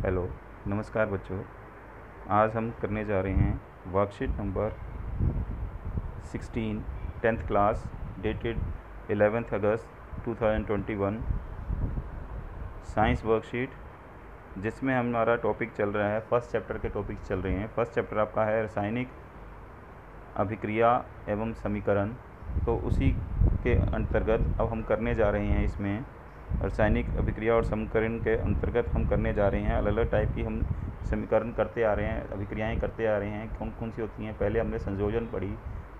Hello, नमस्कार बच्चों। आज हम करने जा रहे हैं worksheet number 16 10th class dated 11th अगस्त 2021 साइंस वर्कशीट, जिसमें हमारा टॉपिक चल रहा है, फर्स्ट चैप्टर के टॉपिक चल रहे हैं। फर्स्ट चैप्टर आपका है रासायनिक अभिक्रिया एवं समीकरण। तो उसी के अंतर्गत अब हम करने जा रहे हैं, इसमें रासायनिक अभिक्रिया और समीकरण के अंतर्गत हम करने जा रहे हैं। अलग अलग टाइप की हम समीकरण करते आ रहे हैं, अभिक्रियाएं करते आ रहे हैं। कौन कौन सी होती हैं? पहले हमने संयोजन पढ़ी,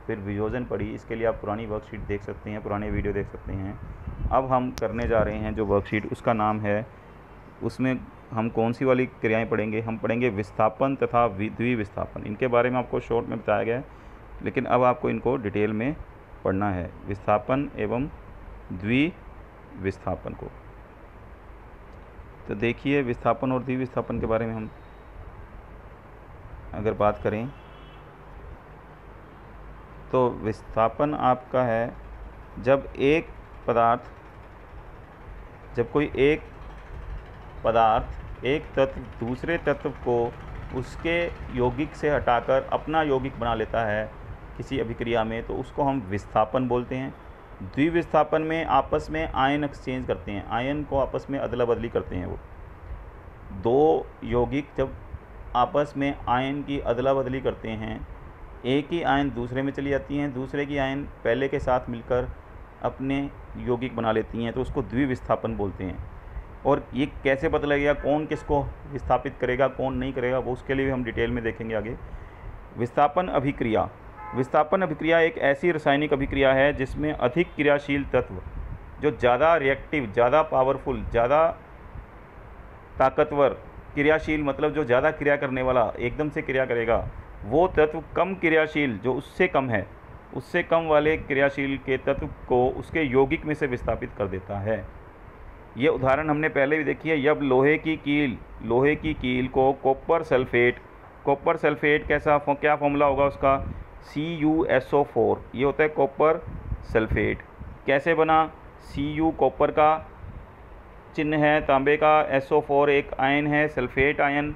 फिर वियोजन पढ़ी। इसके लिए आप पुरानी वर्कशीट देख सकते हैं, पुराने वीडियो देख सकते हैं। अब हम करने जा रहे हैं जो वर्कशीट, उसका नाम है, उसमें हम कौन सी वाली क्रियाएँ पढ़ेंगे? हम पढ़ेंगे विस्थापन तथा द्विविस्थापन। इनके बारे में आपको शॉर्ट में बताया गया है, लेकिन अब आपको इनको डिटेल में पढ़ना है, विस्थापन एवं द्विविस्थापन को। तो देखिए, विस्थापन और द्विविस्थापन के बारे में हम अगर बात करें तो विस्थापन आपका है जब कोई एक पदार्थ एक तत्व दूसरे तत्व को उसके यौगिक से हटाकर अपना यौगिक बना लेता है किसी अभिक्रिया में, तो उसको हम विस्थापन बोलते हैं। द्विविस्थापन में आपस में आयन एक्सचेंज करते हैं, आयन को आपस में अदला बदली करते हैं। वो दो यौगिक जब आपस में आयन की अदला बदली करते हैं, एक ही आयन दूसरे में चली जाती हैं, दूसरे की आयन पहले के साथ मिलकर अपने यौगिक बना लेती हैं, तो उसको द्विविस्थापन बोलते हैं। और ये कैसे पता लगेगा कौन किसको विस्थापित करेगा, कौन नहीं करेगा, वो उसके लिए भी हम डिटेल में देखेंगे आगे। विस्थापन अभिक्रिया एक ऐसी रासायनिक अभिक्रिया है जिसमें अधिक क्रियाशील तत्व, जो ज़्यादा रिएक्टिव, ज़्यादा पावरफुल, ज़्यादा ताकतवर, क्रियाशील मतलब जो ज़्यादा क्रिया करने वाला, एकदम से क्रिया करेगा, वो तत्व कम क्रियाशील, जो उससे कम है, उससे कम वाले क्रियाशील के तत्व को उसके यौगिक में से विस्थापित कर देता है। ये उदाहरण हमने पहले भी देखी है। जब लोहे की कील को कॉपर सल्फेट क्या फॉर्मूला होगा उसका? CuSO4। ये होता है कॉपर सल्फेट। कैसे बना? Cu कॉपर का चिन्ह है, तांबे का, SO4 एक आयन है, सल्फेट आयन।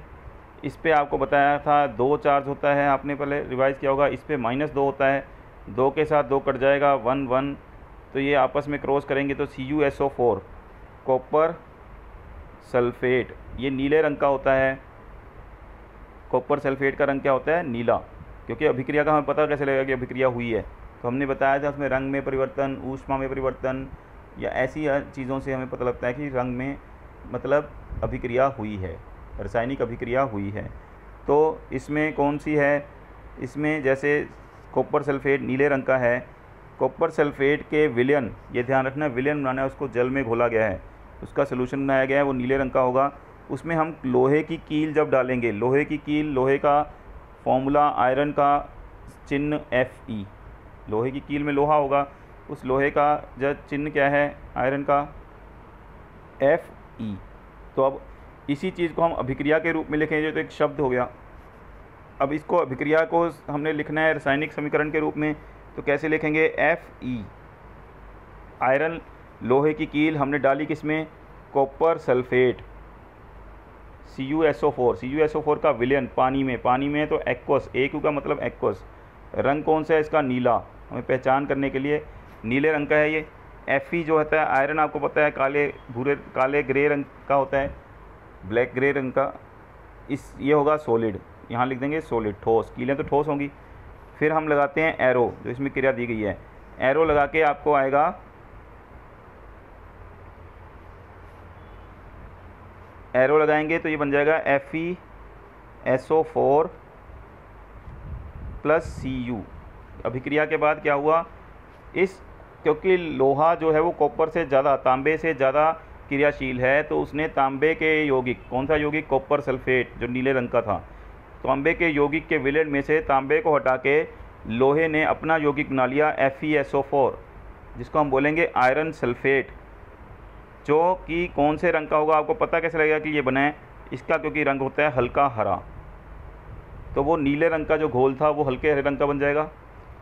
इस पे आपको बताया था 2 चार्ज होता है, आपने पहले रिवाइज किया होगा। इस पे -2 होता है, 2 के साथ 2 कट जाएगा, 1 1, तो ये आपस में क्रॉस करेंगे तो CuSO4 कॉपर सल्फेट, ये नीले रंग का होता है। कॉपर सल्फेट का रंग क्या होता है? नीला। क्योंकि अभिक्रिया का हमें पता कैसे लगेगा कि अभिक्रिया हुई है? तो हमने बताया था उसमें रंग में परिवर्तन, ऊष्मा में परिवर्तन, या ऐसी चीज़ों से हमें पता लगता है कि रंग में मतलब अभिक्रिया हुई है, रासायनिक अभिक्रिया हुई है। तो इसमें कौन सी है? इसमें जैसे कॉपर सल्फेट नीले रंग का है, कॉपर सल्फेट के विलयन, ये ध्यान रखना, विलयन बनाना है, उसको जल में घोला गया है, उसका सोल्यूशन बनाया गया है, वो नीले रंग का होगा। उसमें हम लोहे की कील जब डालेंगे, लोहे का फॉर्मूला, आयरन का चिन्ह Fe, लोहे की कील में लोहा होगा, उस लोहे का जब चिन्ह क्या है? आयरन का Fe। तो अब इसी चीज़ को हम अभिक्रिया के रूप में लिखेंगे, तो एक शब्द हो गया। अब इसको अभिक्रिया को हमने लिखना है रासायनिक समीकरण के रूप में, तो कैसे लिखेंगे? Fe, आयरन, लोहे की कील हमने डाली किसमें? कॉपर सल्फेट, CuSO4 का विलयन पानी में तो एक्वस, AQ का मतलब एक्वस। रंग कौन सा है इसका? नीला। हमें पहचान करने के लिए नीले रंग का है ये। Fe जो होता है आयरन, आपको पता है काले ग्रे रंग का होता है, ब्लैक ग्रे रंग का। ये होगा सॉलिड, यहाँ लिख देंगे सॉलिड, ठोस। कीलें तो ठोस होंगी। फिर हम लगाते हैं एरो, जो इसमें क्रिया दी गई है, एरो लगा के आपको आएगा एरो लगाएंगे तो ये बन जाएगा FeSO4 + Cu। अभिक्रिया के बाद क्या हुआ? क्योंकि लोहा जो है वो कॉपर से ज़्यादा, तांबे से ज़्यादा क्रियाशील है, तो उसने तांबे के यौगिक, कौन सा यौगिक? कॉपर सल्फेट, जो नीले रंग का था, तांबे के यौगिक के विलयन में से तांबे को हटा के लोहे ने अपना यौगिक बना लिया FeSO4, जिसको हम बोलेंगे आयरन सल्फेट, जो कि कौन से रंग का होगा? आपको पता कैसे लगेगा कि ये बना है इसका? क्योंकि रंग होता है हल्का हरा, तो वो नीले रंग का जो घोल था वो हल्के हरे रंग का बन जाएगा,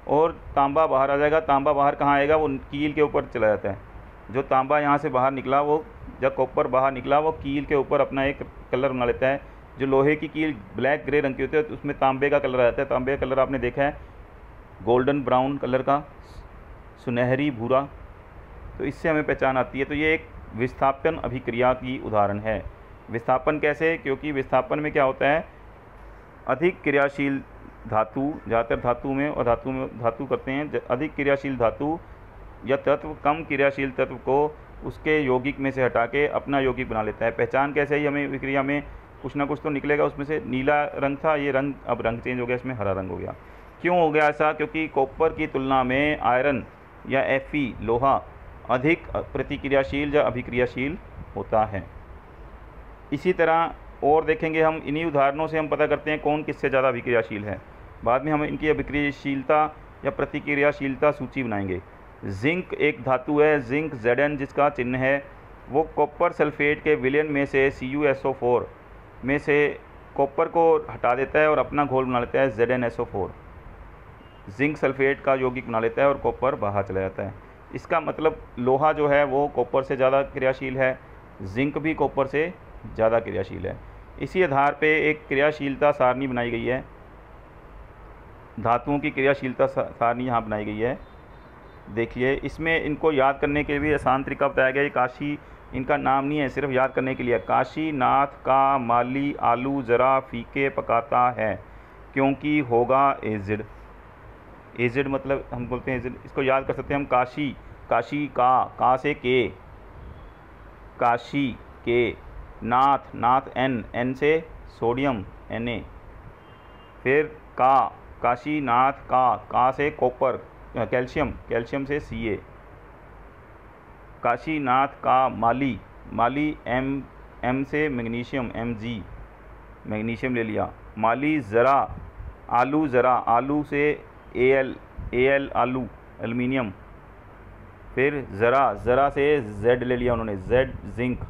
और तांबा बाहर आ जाएगा। तांबा बाहर कहाँ आएगा? वो कील के ऊपर चला जाता है। जो तांबा यहाँ से बाहर निकला वो जब कॉपर बाहर निकला वो कील के ऊपर अपना एक कलर बना लेता है। जो लोहे की कील ब्लैक ग्रे रंग की होती है तो उसमें तांबे का कलर आता है। तांबे का कलर आपने देखा है गोल्डन ब्राउन कलर का, सुनहरी भूरा, तो इससे हमें पहचान आती है। तो ये एक विस्थापन अभिक्रिया की उदाहरण है। विस्थापन कैसे? क्योंकि विस्थापन में क्या होता है, अधिक क्रियाशील धातु, ज़्यादातर धातु में और धातु करते हैं, अधिक क्रियाशील धातु या तत्व कम क्रियाशील तत्व को उसके यौगिक में से हटा के अपना यौगिक बना लेता है। पहचान कैसे ही हमें विक्रिया में कुछ ना कुछ तो निकलेगा। उसमें से नीला रंग था, ये रंग अब रंग चेंज हो गया, इसमें हरा रंग हो गया। क्यों हो गया ऐसा? क्योंकि कॉपर की तुलना में आयरन या Fe लोहा अधिक प्रतिक्रियाशील या अभिक्रियाशील होता है। इसी तरह और देखेंगे हम, इन्हीं उदाहरणों से हम पता करते हैं कौन किससे ज़्यादा अभिक्रियाशील है। बाद में हम इनकी अभिक्रियाशीलता या प्रतिक्रियाशीलता सूची बनाएंगे। जिंक एक धातु है, जिंक Zn जिसका चिन्ह है, वो कॉपर सल्फेट के विलयन में से CuSO4 में से कॉपर को हटा देता है और अपना घोल बना लेता है ZnSO4। जिंक सल्फेट का यौगिक बना लेता है और कॉपर बाहर चला जाता है। इसका मतलब लोहा जो है वो कॉपर से ज़्यादा क्रियाशील है, जिंक भी कॉपर से ज़्यादा क्रियाशील है। इसी आधार पे एक क्रियाशीलता सारणी बनाई गई है, धातुओं की क्रियाशीलता सारणी यहाँ बनाई गई है। देखिए, इसमें इनको याद करने के लिए भी आसान तरीका बताया गया है। काशी इनका नाम नहीं है, सिर्फ याद करने के लिए। काशी, नाथ, का, माली, आलू, ज़रा, फीके, पकाता है, क्योंकि होगा एजिड। एजिड मतलब हम बोलते हैं एजिड, इसको याद कर सकते हैं हम। काशी, काशी का से के, काशी के। नाथ, नाथ एन से सोडियम Na। फिर काशी नाथ का से कॉपर कैल्शियम, कैल्शियम से Ca। काशीनाथ का माली एम से मैग्नीशियम Mg, मैग्नीशियम ले लिया। माली ज़रा, आलू से Al आलू एल्युमिनियम। फिर ज़रा से Z ले लिया उन्होंने, Z जिंक।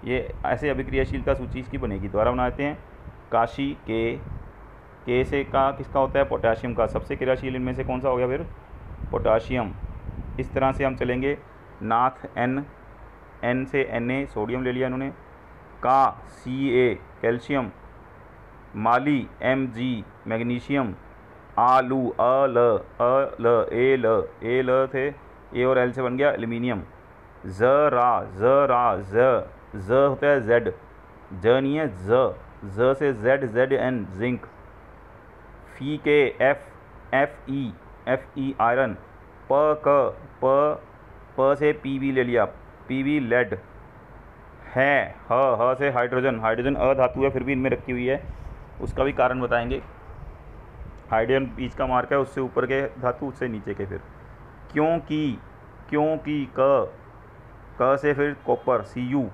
ये ऐसे अभिक्रियाशीलता सूची इसकी बनेगी, दोबारा बनाते हैं। काशी के से का किसका होता है? पोटाशियम का। सबसे क्रियाशील इनमें से कौन सा हो गया फिर? पोटाशियम। इस तरह से हम चलेंगे। नाथ N से Na सोडियम ले लिया इन्होंने। का Ca कैल्शियम। माली Mg मैग्नीशियम। आलू ए ल थे, ए और एल से बन गया एल्युमिनियम। ज़रा ज होता है Z, ज नहीं है ज से Zn जिंक। फी के Fe आयरन। प से Pb ले लिया, Pb लेड। है ह से हाइड्रोजन अधातु है फिर भी इनमें रखी हुई है, उसका भी कारण बताएंगे। हाइड्रोजन बीच का मार्क है, उससे ऊपर के धातु उससे नीचे के। फिर क्योंकि क से फिर कॉपर Cu।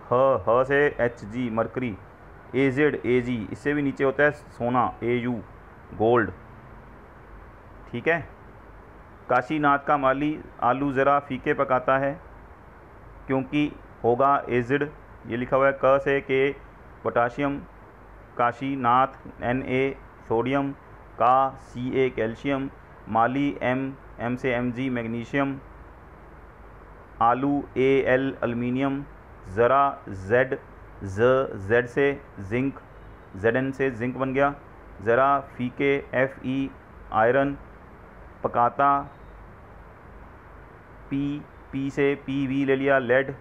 ह से Hg मरकरी। एजेड Ag, इससे भी नीचे होता है सोना Au गोल्ड। ठीक है। काशीनाथ का माली आलू ज़रा फीके पकाता है, क्योंकि होगा एजिड, ये लिखा हुआ है। क से के पोटाशियम, काशीनाथ Na सोडियम, का Ca कैल्शियम, माली M से Mg मैग्नीशियम, आलू Al एल्युमिनियम, ज़रा Z से जिंक, Zn से जिंक बन गया। ज़रा फीके Fe आयरन, पकाता P से Pb ले लिया लेड।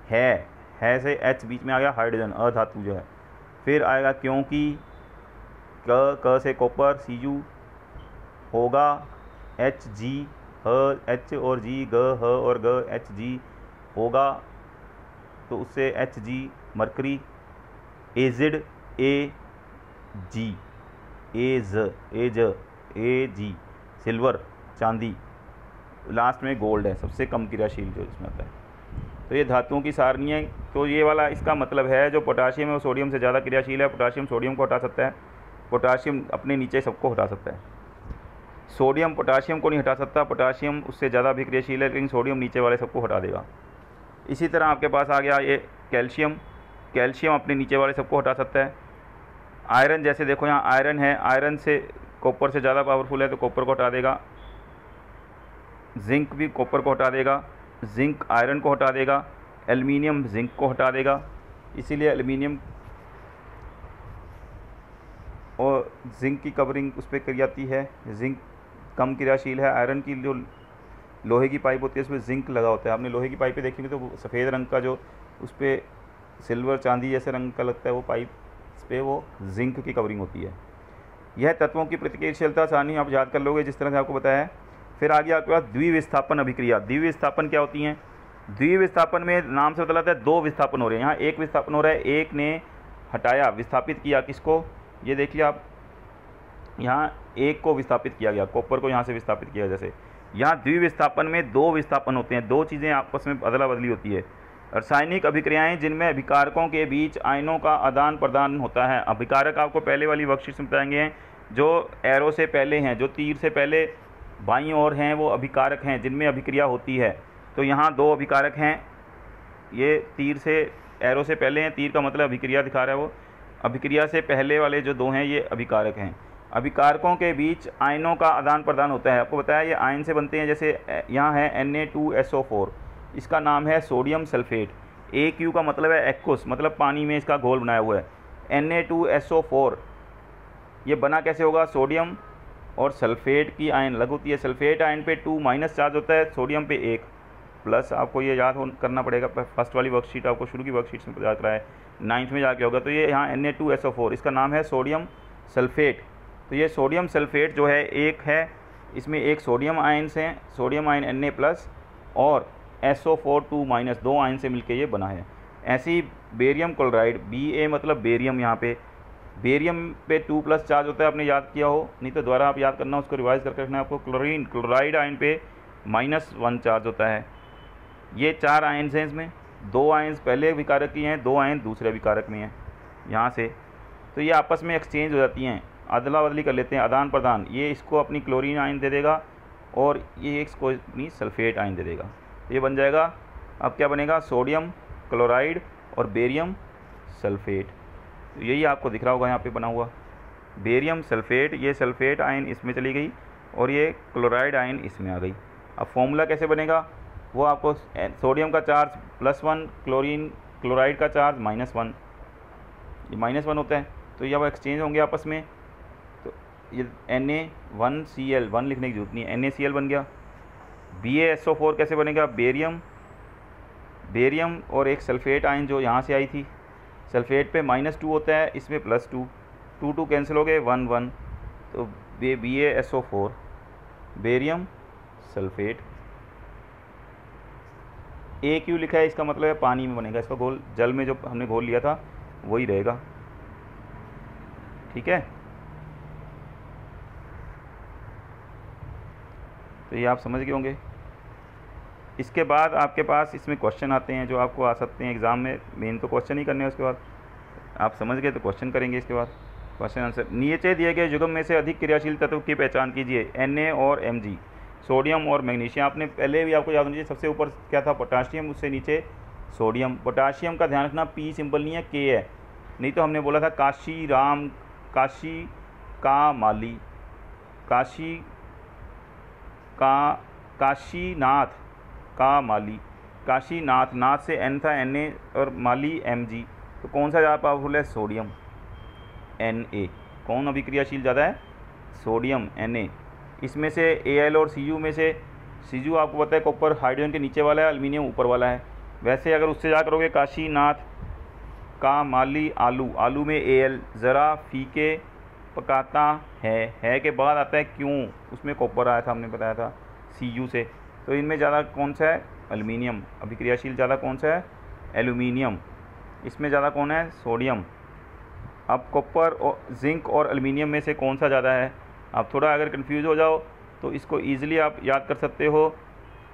है से H बीच में आ गया हाइड्रोजन अधातु जो है। फिर आएगा क्योंकि क से कॉपर Cu। होगा Hg, H और G, ह और ग Hg होगा, तो उससे Hg mercury. Edged Ag silver चांदी। लास्ट में गोल्ड है, सबसे कम क्रियाशील जो इसमें आता है। तो ये धातुओं की सारणी है। तो ये वाला इसका मतलब है, जो पोटाशियम है वो सोडियम से ज़्यादा क्रियाशील है। पोटाशियम सोडियम को हटा सकता है, पोटाशियम अपने नीचे सबको हटा सकता है। सोडियम पोटाशियम को नहीं हटा सकता, पोटाशियम उससे ज़्यादा अभिक्रियाशील है, लेकिन सोडियम नीचे वाले सबको हटा देगा। इसी तरह आपके पास आ गया ये कैल्शियम अपने नीचे वाले सबको हटा सकता है। आयरन जैसे देखो यहाँ आयरन है, आयरन से कॉपर से ज़्यादा पावरफुल है तो कॉपर को हटा देगा। जिंक भी कॉपर को हटा देगा। जिंक आयरन को हटा देगा, एल्युमिनियम जिंक को हटा देगा। इसीलिए एल्युमिनियम और जिंक की कवरिंग उस पर करी जाती है। जिंक कम क्रियाशील है। आयरन की जो लोहे की पाइप होती है उसमें जिंक लगा होता है। आपने लोहे की पाइपें देखेंगे तो सफ़ेद रंग का जो उस पर सिल्वर चांदी जैसे रंग का लगता है वो पाइप, इस पर वो जिंक की कवरिंग होती है। यह तत्वों की प्रतिक्रियाशीलता आसानी आप याद कर लोगे जिस तरह से आपको बताया है। फिर आगे आपके पास द्विविस्थापन अभिक्रिया। द्विविस्थापन क्या होती हैं? द्विविस्थापन में नाम से पता लगता है दो विस्थापन हो रहे हैं। यहाँ एक विस्थापन हो रहा है, एक ने हटाया, विस्थापित किया किसको? ये देखिए आप, यहाँ एक को विस्थापित किया गया, कॉपर को यहाँ से विस्थापित किया। जैसे यहाँ द्विविस्थापन में दो विस्थापन होते हैं, दो चीज़ें आपस में अदला बदली होती है। रासायनिक अभिक्रियाएं जिनमें अभिकारकों के बीच आयनों का आदान प्रदान होता है। अभिकारक आपको पहले वाली वर्कशीट में बताएंगे, जो एरो से पहले हैं, जो तीर से पहले बाईं ओर हैं, वो अभिकारक हैं जिनमें अभिक्रिया होती है। तो यहाँ दो अभिकारक हैं, ये तीर से एरो से पहले हैं, तीर का मतलब अभिक्रिया दिखा रहा है, वो अभिक्रिया से पहले वाले जो दो हैं ये अभिकारक हैं। अभिकारकों के बीच आयनों का आदान प्रदान होता है। आपको बताया ये आयन से बनते हैं। जैसे यहाँ है Na2SO4, इसका नाम है सोडियम सल्फेट। AQ का मतलब है एक्वस, मतलब पानी में इसका घोल बनाया हुआ है। Na2SO4 ये बना कैसे होगा? सोडियम और सल्फेट की आयन अलग होती है। सल्फेट आयन पे 2- चार्ज होता है, सोडियम पे 1 प्लस। आपको ये याद करना पड़ेगा, फर्स्ट वाली वर्कशीट आपको शुरू की वर्कशीट में याद कराया है, 9th में जाके होगा। तो ये यहाँ Na2SO4 इसका नाम है सोडियम सल्फेट। तो ये सोडियम सल्फेट जो है एक है, इसमें एक सोडियम आयन्स हैं, सोडियम आयन Na+ और SO4 2- दो आयन से मिलके ये बना है। ऐसी बेरियम क्लोराइड, Ba मतलब बेरियम, यहाँ पे बेरियम पे 2+ चार्ज होता है, आपने याद किया हो, नहीं तो दोबारा आप याद करना, उसको रिवाइज करके रखना है आपको। क्लोराइड आयन पे -1 चार्ज होता है। ये 4 आयन्स हैं, इसमें 2 आयन्स पहले विकारक की हैं, 2 आयन दूसरे विकारक में हैं यहाँ से। तो ये आपस में एक्सचेंज हो जाती हैं, अदला बदली कर लेते हैं, आदान प्रदान। ये इसको अपनी क्लोरीन आयन दे देगा और ये इसको अपनी सल्फेट आयन दे देगा। ये बन जाएगा, अब क्या बनेगा? सोडियम क्लोराइड और बेरियम सल्फेट। तो यही आपको दिख रहा होगा यहाँ पे बना हुआ, बेरियम सल्फेट। ये सल्फेट आयन इसमें चली गई और ये क्लोराइड आयन इसमें आ गई। अब फॉर्मूला कैसे बनेगा वो आपको, सोडियम का चार्ज +1, क्लोराइड का चार्ज -1, ये -1 होता है। तो ये अब एक्सचेंज होंगे आपस में। तो ये Na1Cl, 1 लिखने की जरूरत नहीं है, NaCl बन गया। BaSO4 कैसे बनेगा? बेरियम और एक सल्फेट आयन जो यहाँ से आई थी, सल्फेट पे -2 होता है, इसमें +2, 2 कैंसिल हो गए, 1 तो BaSO4 बेरियम सल्फेट। AQ लिखा है, इसका मतलब है पानी में बनेगा, इसका घोल जल में जो हमने घोल लिया था वही रहेगा। ठीक है, तो ये आप समझ गए होंगे। इसके बाद आपके पास इसमें क्वेश्चन आते हैं जो आपको आ सकते हैं एग्ज़ाम में। मेन तो क्वेश्चन ही करने हैं, उसके बाद आप समझ गए तो क्वेश्चन करेंगे। इसके बाद क्वेश्चन आंसर। नीचे दिए गए युग्म में से अधिक क्रियाशील तत्व की पहचान कीजिए। Na और Mg, सोडियम और मैग्नीशियम। आपने पहले भी आपको याद होना चाहिए, सबसे ऊपर क्या था? पोटाशियम, उससे नीचे सोडियम। पोटाशियम का ध्यान रखना, P सिंपल नहीं है, K है। नहीं तो हमने बोला था काशी का माली, काशीनाथ का माली, काशीनाथ, नाथ से N था, Na और माली Mg। तो कौन सा ज़्यादा पावरफुल है? Sodium Na। कौन अभिक्रियाशील ज़्यादा है? Sodium Na। इसमें से Al और Cu में से Cu आपको पता है कॉपर हाइड्रोजन के नीचे वाला है, एल्युमिनियम ऊपर वाला है। वैसे अगर उससे जा करोगे काशीनाथ का माली आलू में Al ज़रा फीके पकाता है के बाद आता है क्यों? उसमें कॉपर आया था, हमने बताया था Cu से। तो इनमें ज़्यादा कौन सा है? एल्युमिनियम। अभिक्रियाशील ज़्यादा कौन सा है? एल्युमिनियम। इसमें ज़्यादा कौन है? सोडियम। अब कॉपर और जिंक और एल्युमिनियम में से कौन सा ज़्यादा है? आप थोड़ा अगर कंफ्यूज हो जाओ तो इसको ईजिली आप याद कर सकते हो।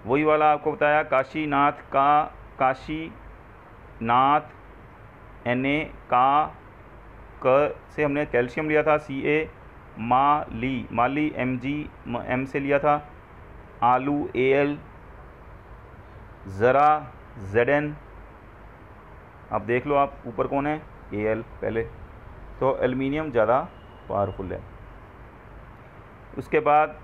वही वाला आपको बताया, काशीनाथ Na से हमने कैल्शियम लिया था, Ca, माली Mg, M से लिया था, आलू Al, ज़रा Zn। अब देख लो आप ऊपर कौन है? Al पहले। तो एल्युमिनियम ज़्यादा पावरफुल है। उसके बाद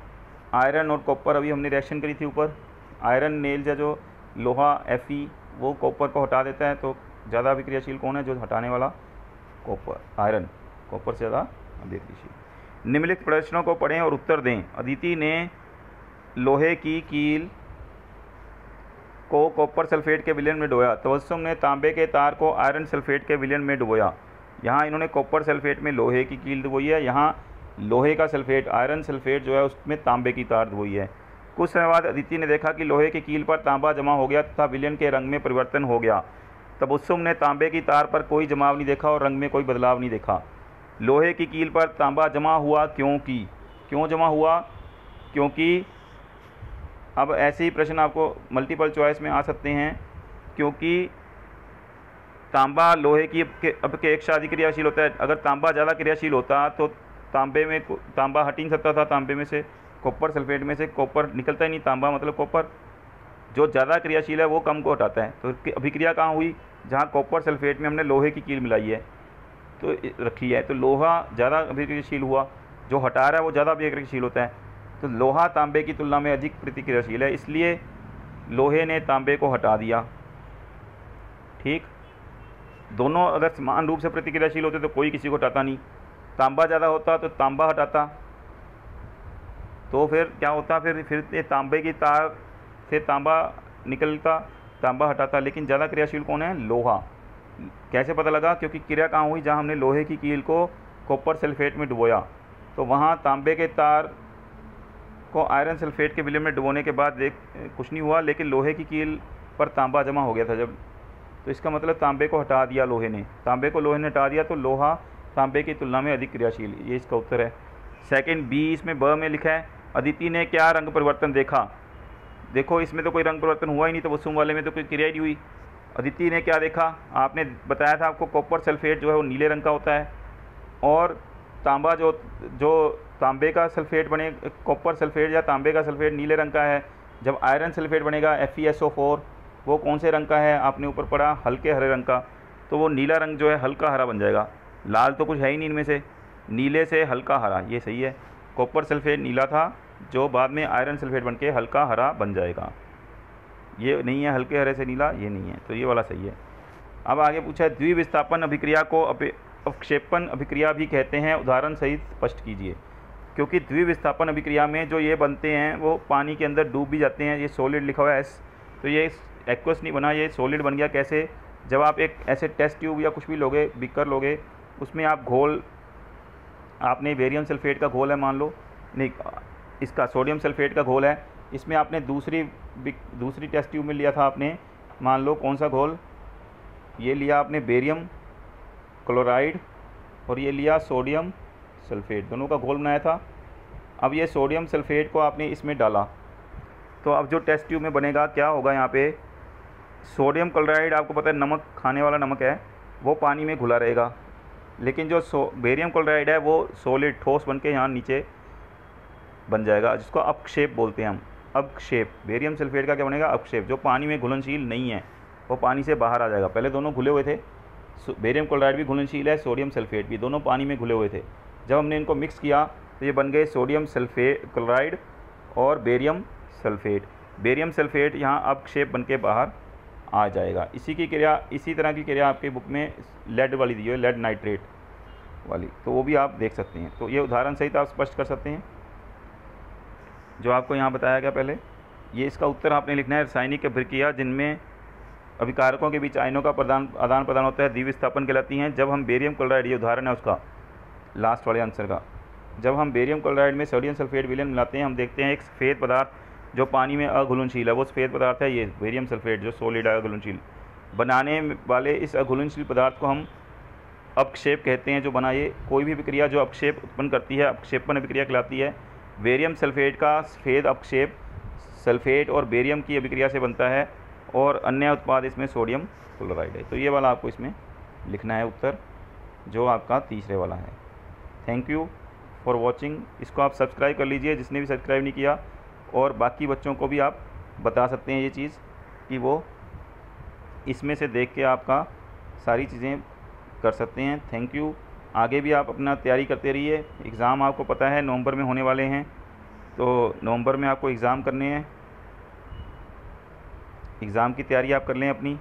आयरन और कॉपर, अभी हमने रिएक्शन करी थी ऊपर। आयरन नेल्स है जो लोहा Fe वो कॉपर को हटा देता है, तो ज़्यादा अभिक्रियाशील कौन है? जो हटाने वाला कॉपर, आयरन कॉपर से ज़्यादा अभिक्रियाशील। निम्नलिखित प्रश्नों को पढ़ें और उत्तर दें। अदिति ने लोहे की कील को कॉपर सल्फेट के विलयन में डुबोया। तबस्सुम ने तांबे के तार को आयरन सल्फेट के विलयन में डुबोया। यहाँ इन्होंने कॉपर सल्फेट में लोहे की कील डुबोई है, यहाँ लोहे का सल्फेट आयरन सल्फेट जो है उसमें तांबे की तार डुबोई है। कुछ समय बाद अदिति ने देखा कि लोहे की कील पर तांबा जमा हो गया तथा विलयन के रंग में परिवर्तन हो गया। तबस्सुम ने तांबे की तार पर कोई जमाव नहीं देखा और रंग में कोई बदलाव नहीं देखा। लोहे की कील पर तांबा जमा हुआ क्यों जमा हुआ? क्योंकि अब ऐसे ही प्रश्न आपको मल्टीपल चॉइस में आ सकते हैं। क्योंकि तांबा लोहे की अपेक्षा अधिक क्रियाशील होता है। अगर तांबा ज़्यादा क्रियाशील होता तो तांबा हट ही नहीं सकता था तांबे में से, कॉपर सल्फेट में से कॉपर निकलता ही नहीं। तांबा मतलब कॉपर, जो ज़्यादा क्रियाशील है वो कम को हटाता है। तो अभिक्रिया कहाँ हुई? जहाँ कॉपर सल्फेट में हमने लोहे की कील मिलाई है तो रखी है, तो लोहा ज़्यादा अभिक्रियाशील हुआ, जो हटा रहा है वो ज़्यादा अभिक्रियाशील होता है। तो लोहा तांबे की तुलना में अधिक प्रतिक्रियाशील है, इसलिए लोहे ने तांबे को हटा दिया। ठीक, दोनों अगर समान रूप से प्रतिक्रियाशील होते तो कोई किसी को हटाता नहीं। तांबा ज़्यादा होता तो तांबा हटाता, तो फिर क्या होता? फिर तांबे की तार से तांबा निकलता, तांबा हटाता। लेकिन ज़्यादा क्रियाशील कौन है? लोहा। कैसे पता लगा? क्योंकि क्रिया कहाँ हुई? जहाँ हमने लोहे की कील को कॉपर सल्फेट में डुबोया, तो वहाँ तांबे के तार को आयरन सल्फेट के विलयन में डुबोने के बाद कुछ नहीं हुआ, लेकिन लोहे की कील पर तांबा जमा हो गया था जब, तो इसका मतलब तांबे को हटा दिया लोहे ने। तांबे को लोहे ने हटा दिया तो लोहा तांबे की तुलना में अधिक क्रियाशील। ये इसका उत्तर है। सेकंड बी, इसमें ब में लिखा है अदिति ने क्या रंग परिवर्तन देखा। देखो इसमें तो कोई रंग परिवर्तन हुआ ही नहीं, तो तबस्सुम वाले में तो कोई क्रिया ही नहीं हुई। अदिति ने क्या देखा? आपने बताया था आपको कॉपर सल्फेट जो है वो नीले रंग का होता है, और तांबा जो तांबे का सल्फेट बने, कॉपर सल्फेट या तांबे का सल्फेट नीले रंग का है। जब आयरन सल्फेट बनेगा FeSO4 वो कौन से रंग का है? आपने ऊपर पढ़ा हल्के हरे रंग का, तो वो नीला रंग जो है हल्का हरा बन जाएगा। लाल तो कुछ है ही नहीं इनमें से, नीले से हल्का हरा, ये सही है। कॉपर सल्फेट नीला था जो बाद में आयरन सल्फेट बन के हल्का हरा बन जाएगा। ये नहीं है हल्के हरे से नीला, ये नहीं है, तो ये वाला सही है। अब आगे पूछा है द्विविस्थापन अभिक्रिया को अवक्षेपण अभिक्रिया भी कहते हैं, उदाहरण सहित स्पष्ट कीजिए। क्योंकि द्विविस्थापन अभिक्रिया में जो ये बनते हैं वो पानी के अंदर डूब भी जाते हैं। ये सॉलिड लिखा हुआ है S, तो ये एक्वस नहीं बना, ये सॉलिड बन गया। कैसे? जब आप एक ऐसे टेस्ट ट्यूब या कुछ भी लोगे, बीकर लोगे, उसमें आप घोल, आपने बेरियम सल्फेट का घोल है मान लो, नहीं इसका सोडियम सल्फेट का घोल है, इसमें आपने दूसरी टेस्ट ट्यूब में लिया था आपने, मान लो कौन सा घोल, ये लिया आपने बेरियम क्लोराइड और ये लिया सोडियम सल्फेट, दोनों का घोल बनाया था। अब ये सोडियम सल्फेट को आपने इसमें डाला, तो अब जो टेस्ट ट्यूब में बनेगा क्या होगा? यहाँ पे सोडियम क्लोराइड आपको पता है नमक, खाने वाला नमक है, वो पानी में घुला रहेगा। लेकिन जो बेरियम क्लोराइड है वो सॉलिड ठोस बन के यहाँ नीचे बन जाएगा, जिसको अपक्षेप बोलते हैं हम। अपक्षेप, बेरियम सल्फेट का क्या बनेगा? अपक्षेप, जो पानी में घुलनशील नहीं है वो पानी से बाहर आ जाएगा। पहले दोनों घुले हुए थे, बेरियम क्लोराइड भी घुलनशील है, सोडियम सल्फेट भी, दोनों पानी में घुले हुए थे। जब हमने इनको मिक्स किया तो ये बन गए सोडियम सल्फेट क्लोराइड और बेरियम सल्फेट। बेरियम सल्फेट यहाँ अपक्षेप बन के बाहर आ जाएगा। इसी तरह की क्रिया आपके बुक में लेड वाली दी है, लेड नाइट्रेट वाली, तो वो भी आप देख सकते हैं। तो ये उदाहरण सहित आप स्पष्ट कर सकते हैं जो आपको यहाँ बताया गया पहले। ये इसका उत्तर आपने लिखना है। रासायनिक अभिक्रिया जिनमें अभिकारकों के बीच आयनों का आदान प्रदान होता है द्विविस्थापन कहलाती हैं। जब हम बेरियम क्लोराइड, ये उदाहरण है उसका लास्ट वाले आंसर का, जब हम बेरियम क्लोराइड में सोडियम सल्फेट विलयन मिलाते हैं, हम देखते हैं एक सफ़ेद पदार्थ जो पानी में अघुलनशील है, वो सफ़ेद पदार्थ है ये बेरियम सल्फेट जो सॉलिड है अघुलनशील। बनाने वाले इस अघुलनशील पदार्थ को हम अपक्षेप कहते हैं। जो बनाए कोई भी अभिक्रिया जो अपक्षेप उत्पन्न करती है अपक्षेपण अभिक्रिया कहलाती है। बेरियम सल्फेट का सफ़ेद अपक्षेप सल्फेट और बेरियम की अभिक्रिया से बनता है, और अन्य उत्पाद इसमें सोडियम क्लोराइड है। तो ये वाला आपको इसमें लिखना है उत्तर, जो आपका तीसरे वाला है। Thank you for watching. इसको आप सब्सक्राइब कर लीजिए जिसने भी सब्सक्राइब नहीं किया, और बाकी बच्चों को भी आप बता सकते हैं ये चीज़ कि वो इसमें से देख के आपका सारी चीज़ें कर सकते हैं। Thank you. आगे भी आप अपना तैयारी करते रहिए। एग्ज़ाम आपको पता है नवंबर में होने वाले हैं, तो नवंबर में आपको एग्ज़ाम करने हैं। एग्ज़ाम की तैयारी आप कर लें अपनी,